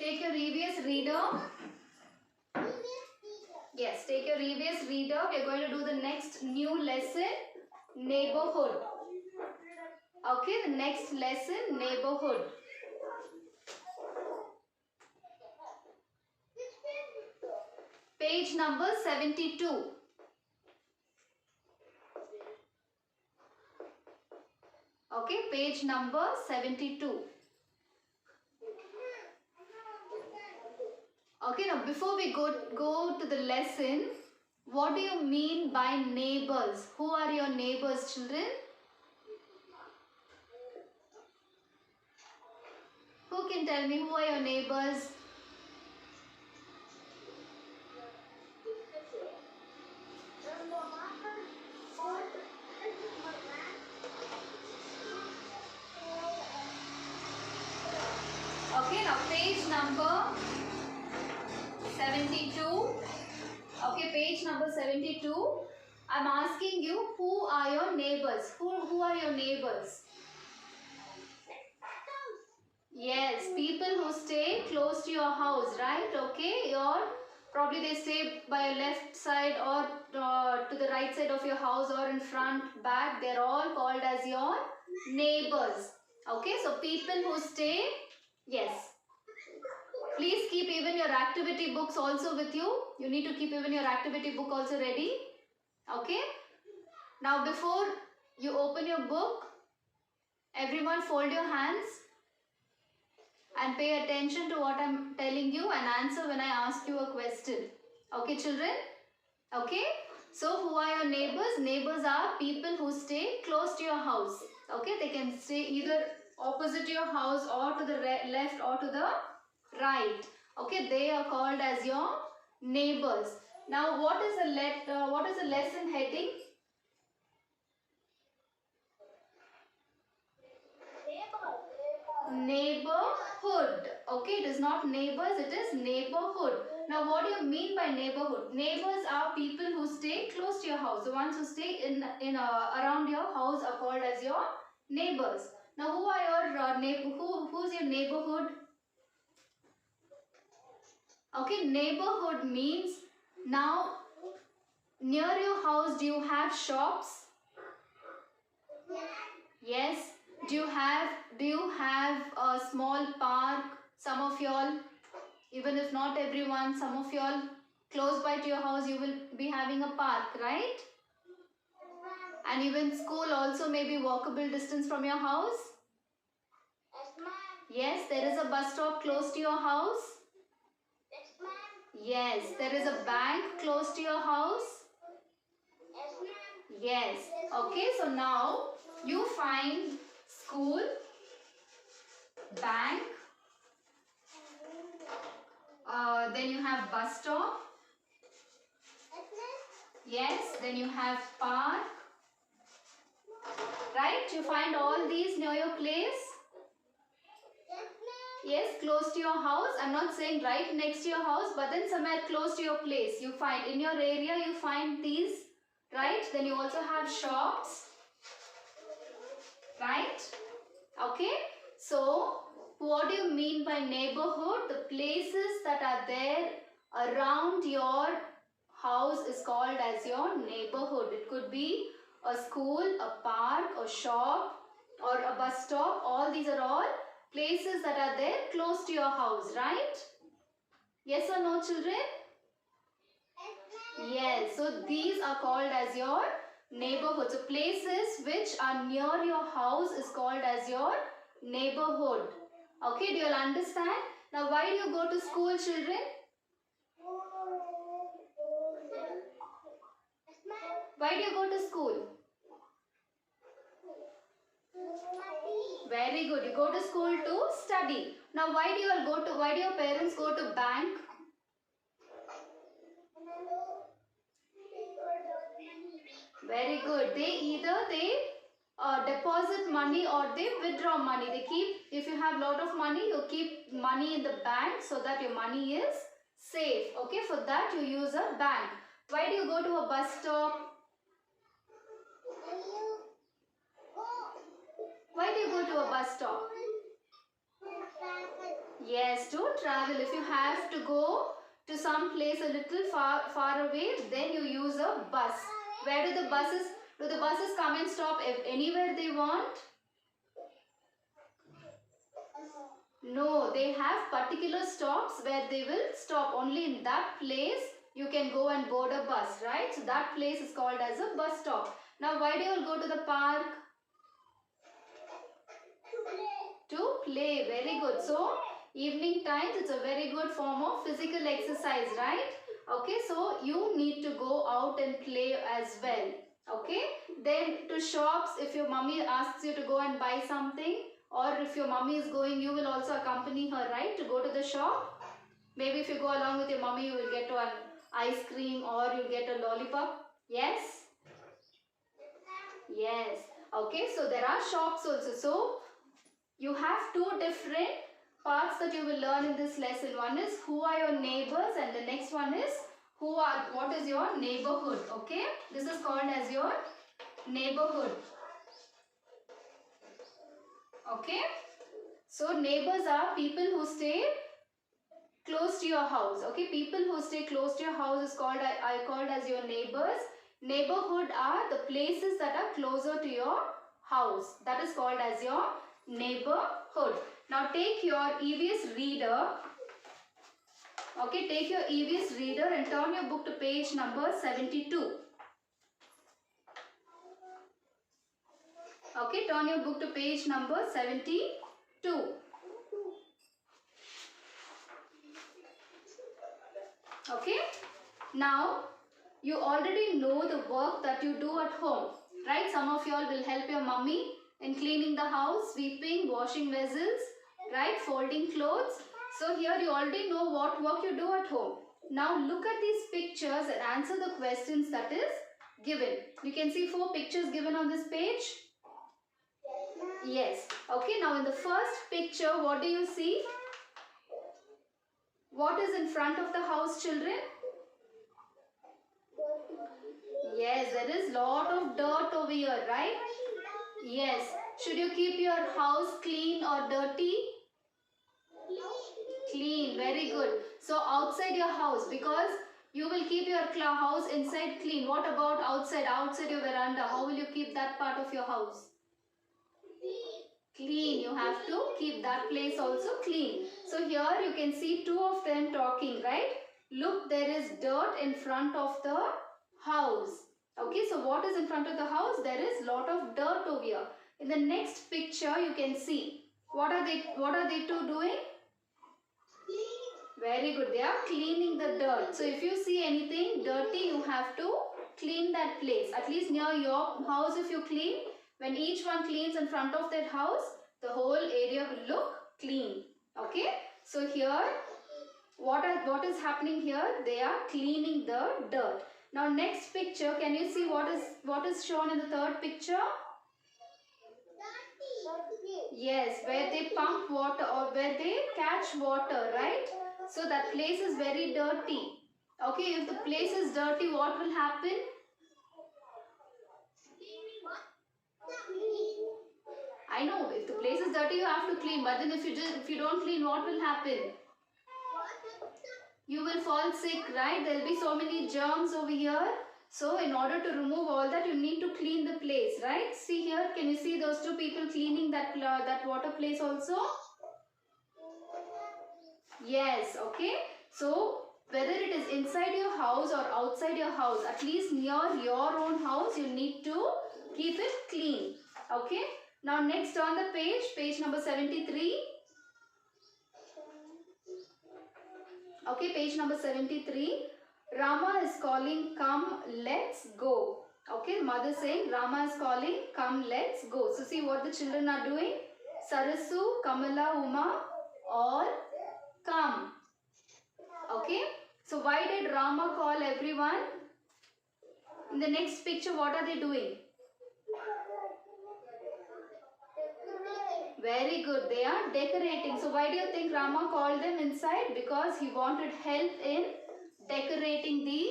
Take your EVS reader. Yes, take your EVS reader. We are going to do the next new lesson, neighborhood. Okay, the next lesson, neighborhood. Page number 72. Okay, page number 72. Okay, now before we go to the lesson, what do you mean by neighbors? Who are your neighbors, children? Who can tell me who are your neighbors? Okay, now page number 72. Okay, page number 72. I'm asking you, who are your neighbors? Who are your neighbors? Yes, people who stay close to your house, right? Okay, probably they stay by your left side or to the right side of your house or in front, back. They're all called as your neighbors. Okay, so people who stay, yes. Please keep even your activity books also with you. You need to keep even your activity book also ready. Okay. Now before you open your book, everyone fold your hands and pay attention to what I'm telling you and answer when I ask you a question. Okay, children? Okay. So who are your neighbors? Neighbors are people who stay close to your house. Okay. They can stay either opposite your house or to the left or to the right. Okay, they are called as your neighbors. Now, what is the lesson heading? Neighborhood. Okay, it is not neighbors, it is neighborhood. Now, what do you mean by neighborhood? Neighbors are people who stay close to your house. The ones who stay in around your house are called as your neighbors. Now, who are your who's your neighborhood? Okay, neighborhood means now near your house, do you have shops? Yes. Do you have a small park? Some of y'all, even if not everyone, some of y'all close by to your house, you will be having a park, right? And even school also may be walkable distance from your house. Yes, there is a bus stop close to your house. Yes, there is a bank close to your house. Yes. Okay, so now you find school, bank, then you have bus stop. Yes, then you have park. Right? You find all these near your place. Yes, close to your house. I'm not saying right next to your house, but then somewhere close to your place. You find in your area, you find these, right? Then you also have shops, right? Okay. So, what do you mean by neighborhood? The places that are there around your house is called as your neighborhood. It could be a school, a park, a shop, or a bus stop. All these are all places that are there close to your house, right? Yes or no, children? Yes. So these are called as your neighborhood. So places which are near your house is called as your neighborhood. Okay, do you all understand? Now, why do you go to school, children? Why do you go to school? Very good. You go to school to study. Now, why do your parents go to bank? Very good. They deposit money or they withdraw money. If you have lot of money, you keep money in the bank so that your money is safe. Okay, for that you use a bank. Why do you go to a bus stop? Why do you go to a bus stop? Yes, to travel. If you have to go to some place a little far away, then you use a bus. Where do the buses come and stop anywhere they want? No, they have particular stops where they will stop. Only in that place you can go and board a bus, right? So that place is called as a bus stop. Now why do you all go to the park? To play. Very good. So evening times, it's a very good form of physical exercise, right? Okay, so you need to go out and play as well. Okay, then to shops, if your mummy asks you to go and buy something, or if your mummy is going, you will also accompany her, right, to go to the shop. Maybe if you go along with your mummy, you will get an ice cream or you'll get a lollipop. Yes? Yes. Okay, so there are shops also. So you have two different parts that you will learn in this lesson. One is who are your neighbors, and the next one is what is your neighborhood. Okay, this is called as your neighborhood. Okay, so neighbors are people who stay close to your house. Okay, people who stay close to your house is called, I called as your neighbors. Neighborhood are the places that are closer to your house. That is called as your neighborhood. Now take your EVS reader. Okay, take your EVS reader and turn your book to page number 72. Okay, turn your book to page number 72. Okay, now you already know the work that you do at home, right? Some of you all will help your mummy in cleaning the house, sweeping, washing vessels, right? Folding clothes. So here you already know what work you do at home. Now look at these pictures and answer the questions that is given. You can see 4 pictures given on this page. Yes. Okay, now in the first picture, what do you see? What is in front of the house, children? Yes, there is lot of dirt over here, right? Yes. Should you keep your house clean or dirty? Clean. Very good. So outside your house, because you will keep your house inside clean. What about outside? Outside your veranda, how will you keep that part of your house? Clean. You have to keep that place also clean. So here you can see 2 of them talking, right? Look, there is dirt in front of the house. Okay, so what is in front of the house? There is lot of dirt over here. In the next picture, you can see what are they 2 doing? Very good. They are cleaning the dirt. So if you see anything dirty, you have to clean that place. At least near your house, if you clean, when each one cleans in front of that house, the whole area will look clean. Okay. So here, what is happening here? They are cleaning the dirt. Now next picture, can you see what is shown in the third picture? Yes, where they pump water or where they catch water, right? So that place is very dirty. Okay, if the place is dirty, what will happen? I know, if the place is dirty, you have to clean. But then if you don't clean, what will happen? You will fall sick, right? There will be so many germs over here. So in order to remove all that, you need to clean the place, right? See here, can you see those 2 people cleaning that water place also? Yes, okay. So whether it is inside your house or outside your house, at least near your own house, you need to keep it clean. Okay. Now next on the page number 73. Okay, page number 73. Rama is calling, come, let's go. Okay, mother saying, Rama is calling, come, let's go. So see what the children are doing. Sarasu, Kamala, Uma, all come. Okay, so why did Rama call everyone? In the next picture, what are they doing? Very good, they are decorating. So why do you think Rama called them inside? Because he wanted help in decorating the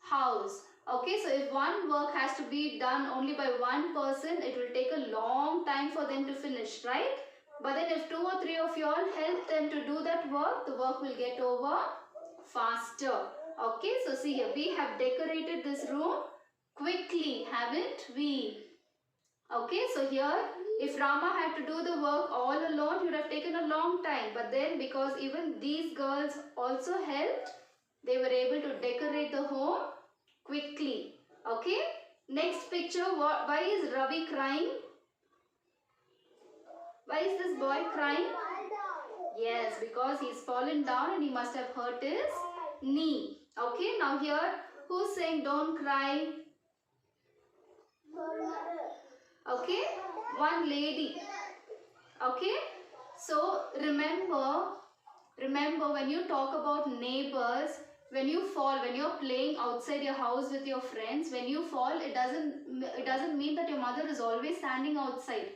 house. Okay, so if one work has to be done only by one person, it will take a long time for them to finish, right? But then if 2 or 3 of you all all help them to do that work, the work will get over faster. Okay, so see here, we have decorated this room quickly, haven't we? Okay, so here, if Rama had to do the work all alone, it would have taken a long time. But then, because even these girls also helped, they were able to decorate the home quickly. Okay, next picture, why is Ravi crying? Why is this boy crying? Yes, because he's fallen down and he must have hurt his knee. Okay, now here, who's saying don't cry? Okay, one lady. Okay, so remember when you talk about neighbors, when you fall, when you're playing outside your house with your friends, when you fall, it doesn't mean that your mother is always standing outside,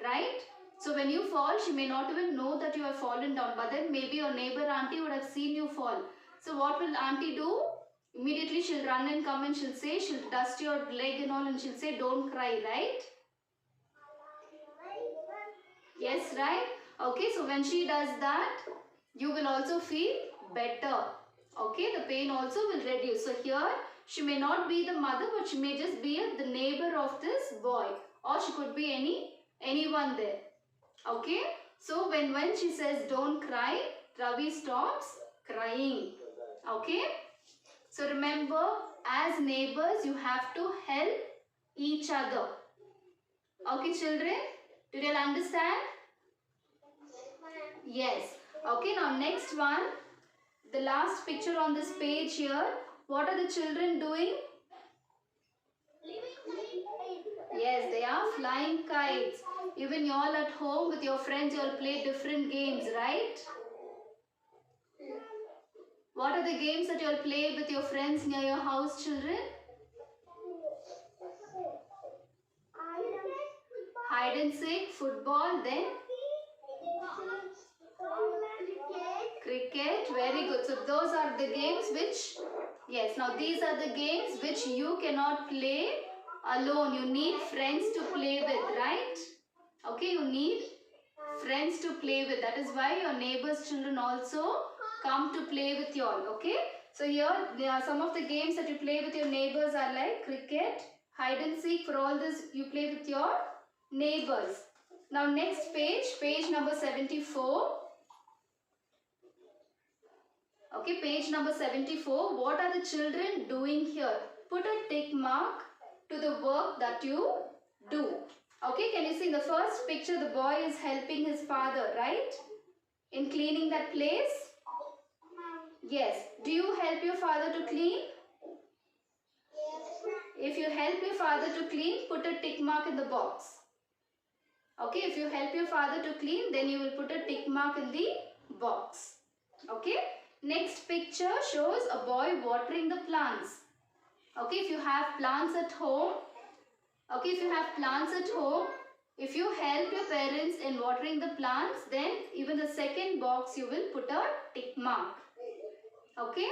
right? So when you fall, she may not even know that you have fallen down, but then maybe your neighbor auntie would have seen you fall. So what will auntie do? Immediately she'll run and come and she'll dust your leg and all, and she'll say don't cry, right? Yes, right? Okay, so when she does that, you will also feel better. Okay, the pain also will reduce. So here, she may not be the mother, but she may just be the neighbor of this boy. Or she could be anyone there. Okay, so when she says don't cry, Ravi stops crying. Okay, so remember, as neighbors, you have to help each other. Okay, children, did you all understand? Yes. Okay, now next one, the last picture on this page here. What are the children doing? Yes, they are flying kites. Even you all at home with your friends, you all play different games, right? What are the games that you all play with your friends near your house, children? Hide and seek, football, then? Cricket, very good. So those are the games which, yes, now these are the games which you cannot play alone. You need friends to play with, right? Okay, you need friends to play with. That is why your neighbors' children also come to play with you all, okay? So here, there are some of the games that you play with your neighbors are like cricket, hide and seek. For all this, you play with your neighbors. Now next page, page number 74. Okay, page number 74. What are the children doing here? Put a tick mark to the work that you do. Okay, can you see in the first picture, the boy is helping his father, right? In cleaning that place? Yes. Do you help your father to clean? If you help your father to clean, put a tick mark in the box. Okay, if you help your father to clean, then you will put a tick mark in the box. Okay. Next picture shows a boy watering the plants. Okay, if you have plants at home, if you help your parents in watering the plants, then even the second box you will put a tick mark. Okay.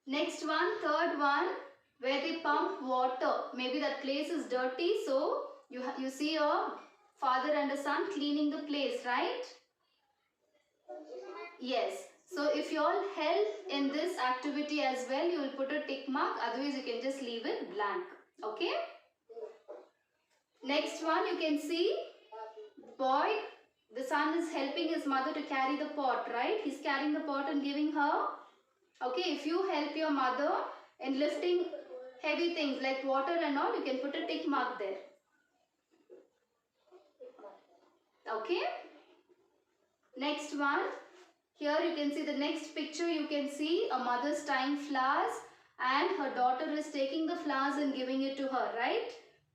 Next one, third one, where they pump water. Maybe that place is dirty, so you see a father and a son cleaning the place, right? Yes. So if you all help in this activity as well, you will put a tick mark. Otherwise, you can just leave it blank. Okay. Next one, you can see boy, the son is helping his mother to carry the pot, right? He's carrying the pot and giving her. Okay, if you help your mother in lifting heavy things like water and all, you can put a tick mark there. Okay. Next one. Here you can see the next picture. You can see a mother tying flowers and her daughter is taking the flowers and giving it to her, right?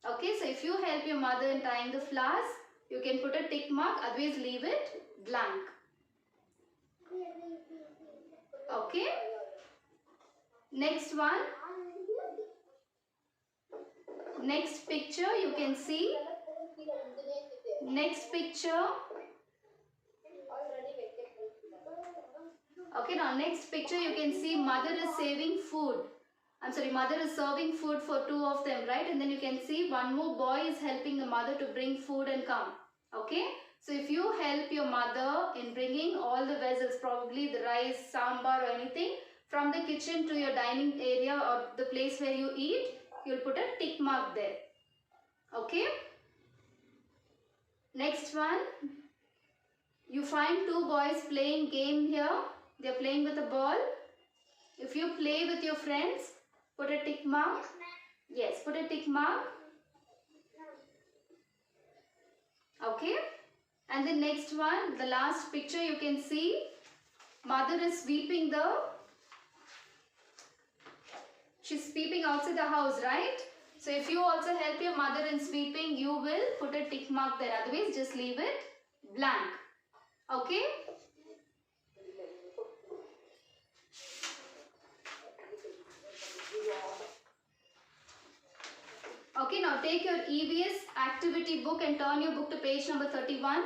Okay, so if you help your mother in tying the flowers, you can put a tick mark, otherwise leave it blank. Okay. Next one. Next picture you can see. Next picture. Okay, now next picture you can see mother is saving food. Mother is serving food for two of them, right? And then you can see one more boy is helping the mother to bring food and come. Okay? So if you help your mother in bringing all the vessels, probably the rice, sambar or anything, from the kitchen to your dining area or the place where you eat, you'll put a tick mark there. Okay? Next one, you find two boys playing game here. They're playing with a ball. If you play with your friends, put a tick mark. Yes, put a tick mark. Okay. And the next one, the last picture you can see, mother is sweeping she's sweeping outside the house, right? So if you also help your mother in sweeping, you will put a tick mark there. Otherwise, just leave it blank. Okay? Okay, now take your EVS activity book and turn your book to page number 31.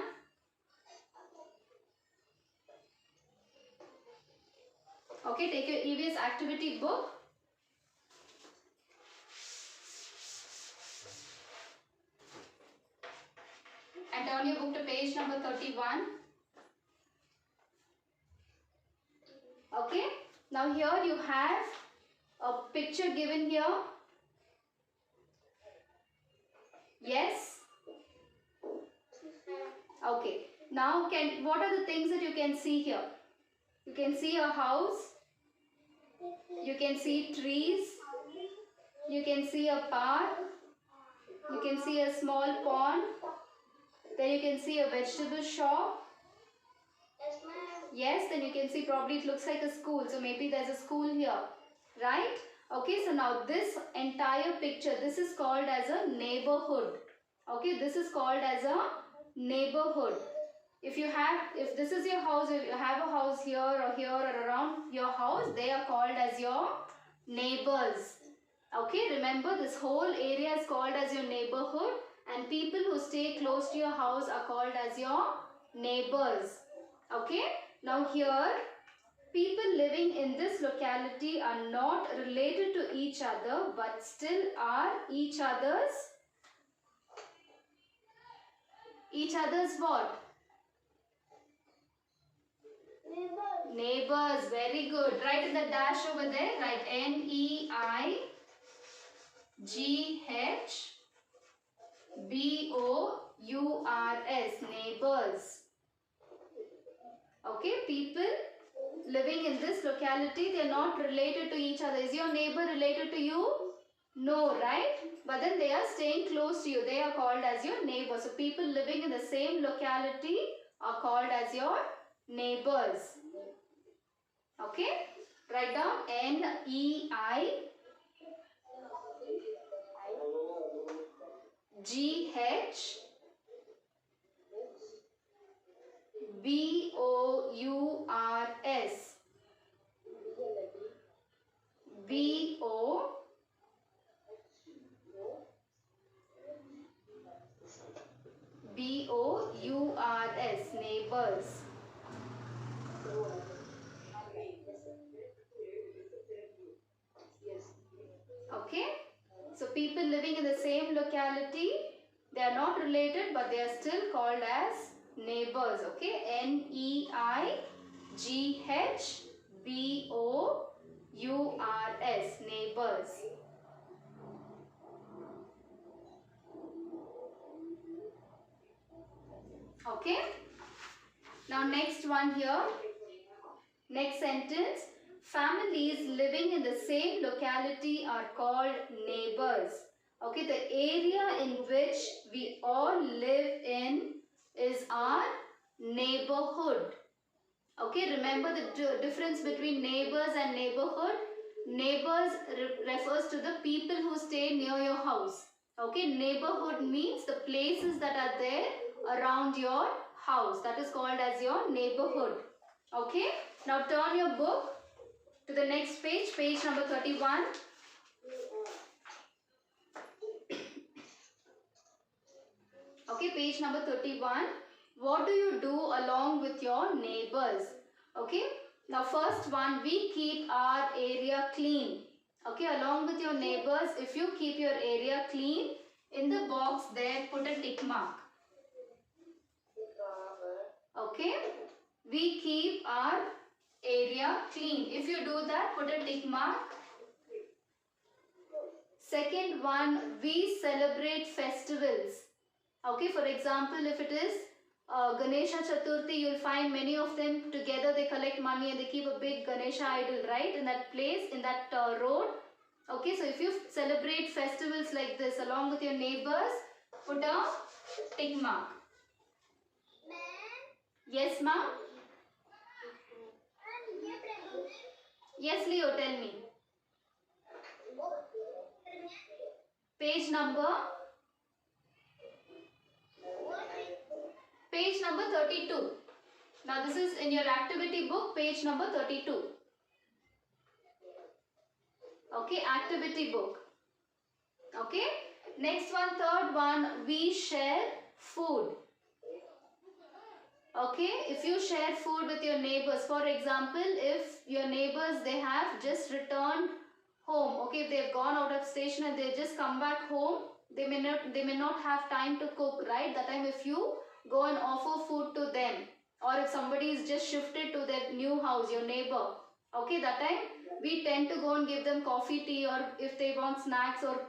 Okay, take your EVS activity book. And turn your book to page number 31. Okay, now here you have a picture given here. Yes? Okay, now what are the things that you can see here? You can see a house, you can see trees, you can see a park, you can see a small pond, then you can see a vegetable shop. Yes, then you can see probably it looks like a school, so maybe there's a school here, right? Okay, so now this entire picture, this is called as a neighborhood. Okay, this is called as a neighborhood. If this is your house, if you have a house here or around your house, they are called as your neighbors. Okay, remember this whole area is called as your neighborhood, and people who stay close to your house are called as your neighbors. Okay, now here people living in this locality are not related to each other but still are each other's what? Neighbors. Very good. Write in the dash over there. Write NEIGHBOURS. Neighbors. Okay, people living in this locality, they are not related to each other. Is your neighbor related to you? No, right? But then they are staying close to you. They are called as your neighbors. So people living in the same locality are called as your neighbors. Okay? Write down NEIGHBOURS. BOURS, neighbors. Okay, so people living in the same locality, they are not related but they are still called as neighbors. Okay, NEIGHBOURS, neighbors. Okay, now next one here, next sentence, families living in the same locality are called neighbors. Okay, the area in which we all live in is our neighborhood. Okay, remember the difference between neighbors and neighborhood. Neighbors refers to the people who stay near your house. Okay, neighborhood means the places that are there around your house. That is called as your neighborhood. Okay, now turn your book to the next page, page number 31. Okay, page number 31. What do you do along with your neighbors? Okay, now first one, we keep our area clean. Okay, along with your neighbors, if you keep your area clean, in the box there put a tick mark. Okay, we keep our area clean. If you do that, put a tick mark. Second one, we celebrate festivals. Okay, for example, if it is Ganesha Chaturthi, you'll find many of them together, they collect money and they keep a big Ganesha idol, right, in that place, in that road. Okay, so if you celebrate festivals like this along with your neighbors, put a tick mark. Yes, ma'am? Yes, Leo, tell me. Page number? Page number 32. Now this is in your activity book, page number 32. Okay, activity book. Okay, next one, third one, we share food. Okay, if you share food with your neighbors, for example, if your neighbors, they have just returned home, okay, if they have gone out of station and they just come back home, they may not have time to cook, right? That time if you go and offer food to them, or if somebody is just shifted to their new house, your neighbor, okay, that time we tend to go and give them coffee, tea, or if they want snacks or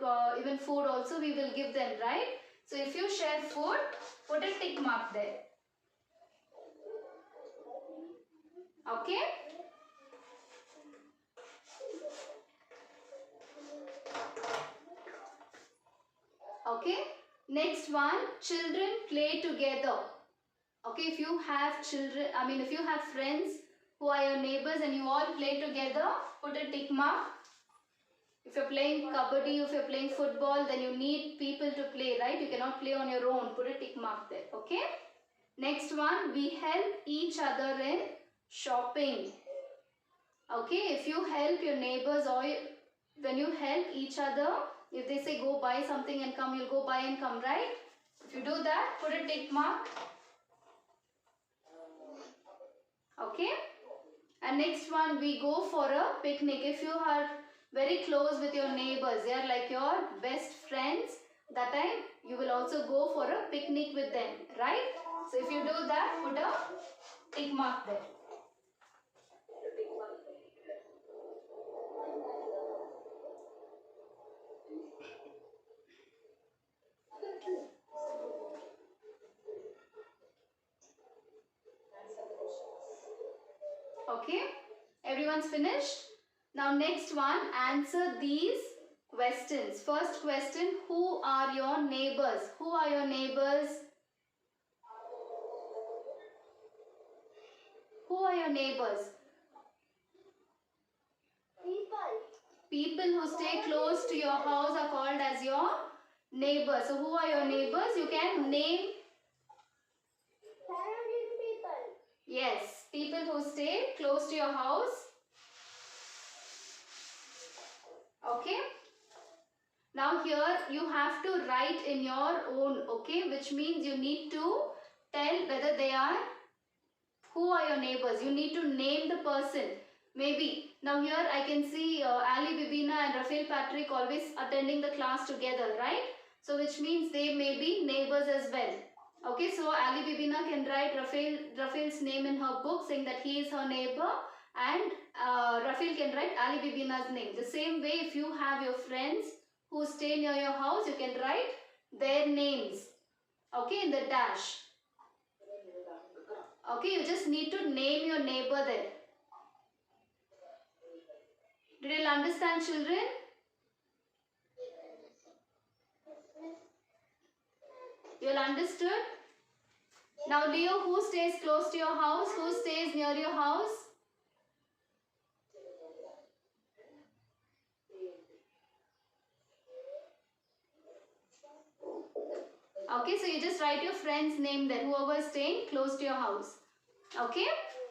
even food also, we will give them, right? So if you share food, put a tick mark there. Okay. Okay. Next one, children play together. Okay, if you have children, if you have friends who are your neighbors and you all play together, put a tick mark. If you're playing kabaddi, if you're playing football, then you need people to play, right? You cannot play on your own. Put a tick mark there. Okay. Next one, we help each other in shopping. Okay, if you help your neighbors or when you help each other, if they say go buy something and come, you'll go buy and come, right? If you do that, put a tick mark. Okay. And next one, we go for a picnic. If you are very close with your neighbors, they are like your best friends, that time you will also go for a picnic with them, right? So if you do that, put a tick mark there. Okay, everyone's finished? Now next one, answer these questions. First question, who are your neighbors? Who are your neighbors? Who are your neighbors? People who stay close to your house are called as your neighbors. So who are your neighbors? You can name. Yes, people who stay close to your house. Okay. Now here you have to write in your own, okay, which means you need to tell whether they are, who are your neighbors. You need to name the person. Maybe, now here I can see Ali Bibina and Rafael Patrick always attending the class together, right? So which means they may be neighbors as well. Okay, so Ali Bibina can write Rafael's name in her book saying that he is her neighbor, and Rafael can write Ali Bibina's name. The same way, if you have your friends who stay near your house, you can write their names, okay, in the dash. Okay, you just need to name your neighbor there. Did you understand, children? You all understood? Now Leo, who stays close to your house? Who stays near your house? Okay, so you just write your friend's name there, whoever is staying close to your house. Okay,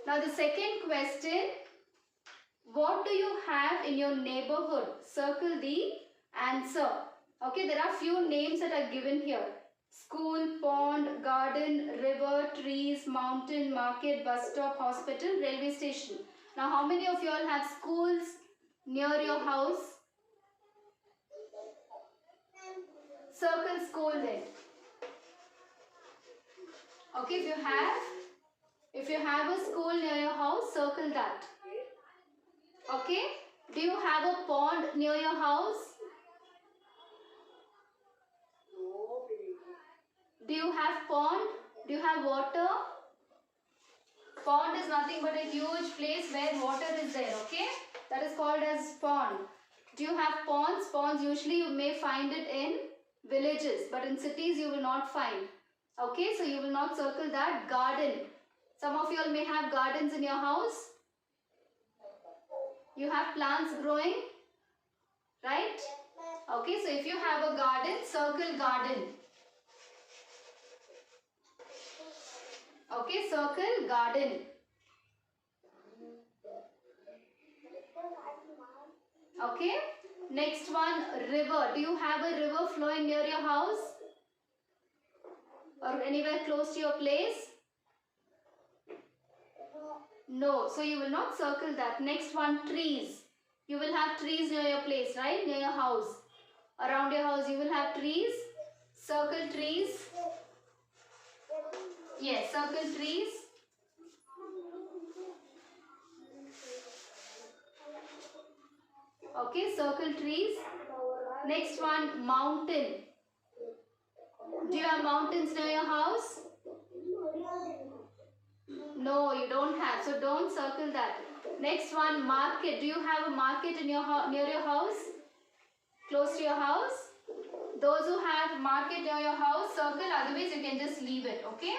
now the second question, what do you have in your neighborhood? Circle the answer. Okay, there are few names that are given here. School, pond, garden, river, trees, mountain, market, bus stop, hospital, railway station. Now how many of you all have schools near your house? Circle school then. Okay, if you have a school near your house, circle that. Okay? Do you have a pond near your house? Do you have pond? Do you have water? Pond is nothing but a huge place where water is there, okay? That is called as pond. Do you have ponds? Ponds usually you may find it in villages, but in cities you will not find. Okay, so you will not circle that. Garden. Some of you all may have gardens in your house. You have plants growing, right? Okay, so if you have a garden, circle garden. Okay, circle garden. Okay, next one, river. Do you have a river flowing near your house? Or anywhere close to your place? No, so you will not circle that. Next one, trees. You will have trees near your place, right? Near your house. Around your house you will have trees. Circle trees. Yes, circle trees. Okay, circle trees. Next one, mountain. Do you have mountains near your house? No, you don't have. So don't circle that. Next one, market. Do you have a market in your near your house? Close to your house? Those who have market near your house, circle. Otherwise, you can just leave it. Okay?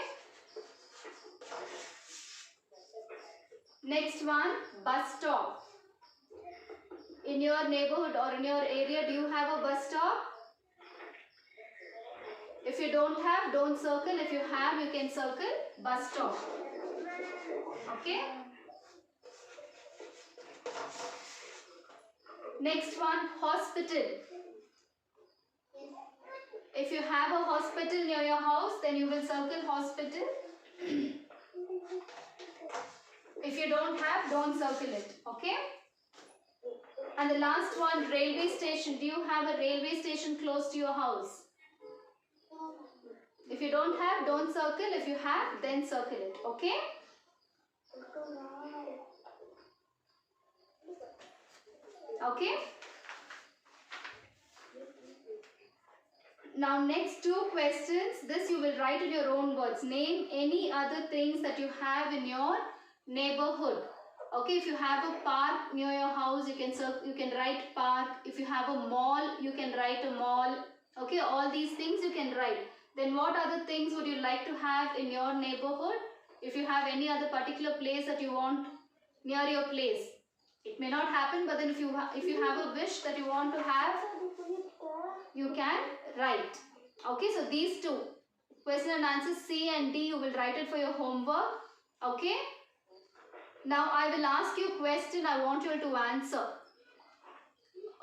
Next one, bus stop. In your neighborhood or in your area, do you have a bus stop? If you don't have, don't circle. If you have, you can circle bus stop. Okay? Next one, hospital. If you have a hospital near your house, then you will circle hospital. If you don't have, don't circle it. Okay? And the last one, railway station. Do you have a railway station close to your house? If you don't have, don't circle. If you have, then circle it. Okay? Okay? Now next two questions. This you will write in your own words. Name any other things that you have in your neighborhood. Okay, if you have a park near your house, you can write park. If you have a mall, you can write a mall. Okay, all these things you can write. Then what other things would you like to have in your neighborhood? If you have any other particular place that you want near your place. It may not happen, but then if you have a wish that you want to have, you can write. Okay, so these two, question and answer C and D, you will write it for your homework. Okay. Now I will ask you a question. I want you all to answer.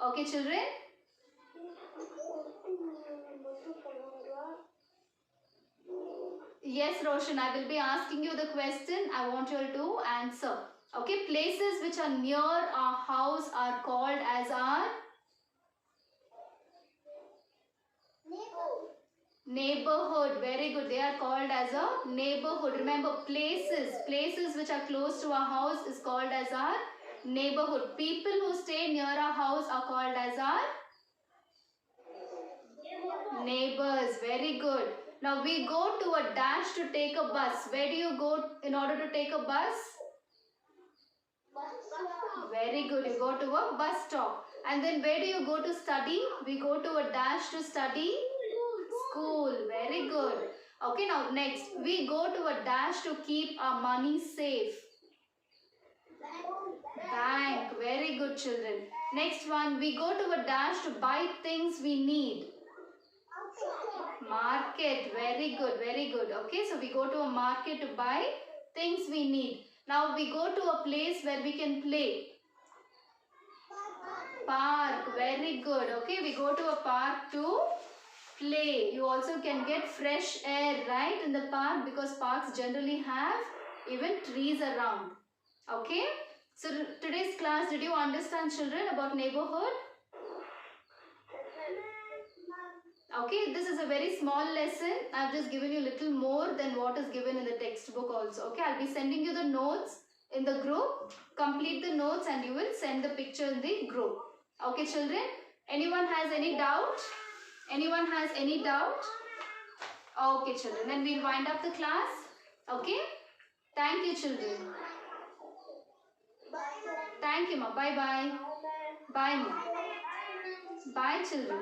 Okay, children? Yes, Roshan, I will be asking you the question. I want you all to answer. Okay, places which are near our house are called as our neighborhood. Very good. They are called as a neighborhood. Remember, places which are close to our house is called as our neighborhood. People who stay near our house are called as our neighbors. Very good. Now we go to a dash to take a bus. Where do you go in order to take a bus? Very good. You go to a bus stop. And then where do you go to study? We go to a dash to study school. Very good. Okay, now next. We go to a dash to keep our money safe. Bank. Very good, children. Next one. We go to a dash to buy things we need. Market. Very good. Very good. Okay, so we go to a market to buy things we need. Now we go to a place where we can play. Park. Very good. Okay, we go to a park to play. You also can get fresh air, right, in the park, because parks generally have even trees around. Okay, so today's class, did you understand, children, about neighborhood? Okay, this is a very small lesson. I've just given you a little more than what is given in the textbook also. Okay, I'll be sending you the notes in the group. Complete the notes and you will send the picture in the group. Okay, children? Anyone has any doubt? Anyone has any doubt? Okay, children. Then we'll wind up the class. Okay? Thank you, children. Thank you, ma. Bye-bye. Bye, ma. Bye, children.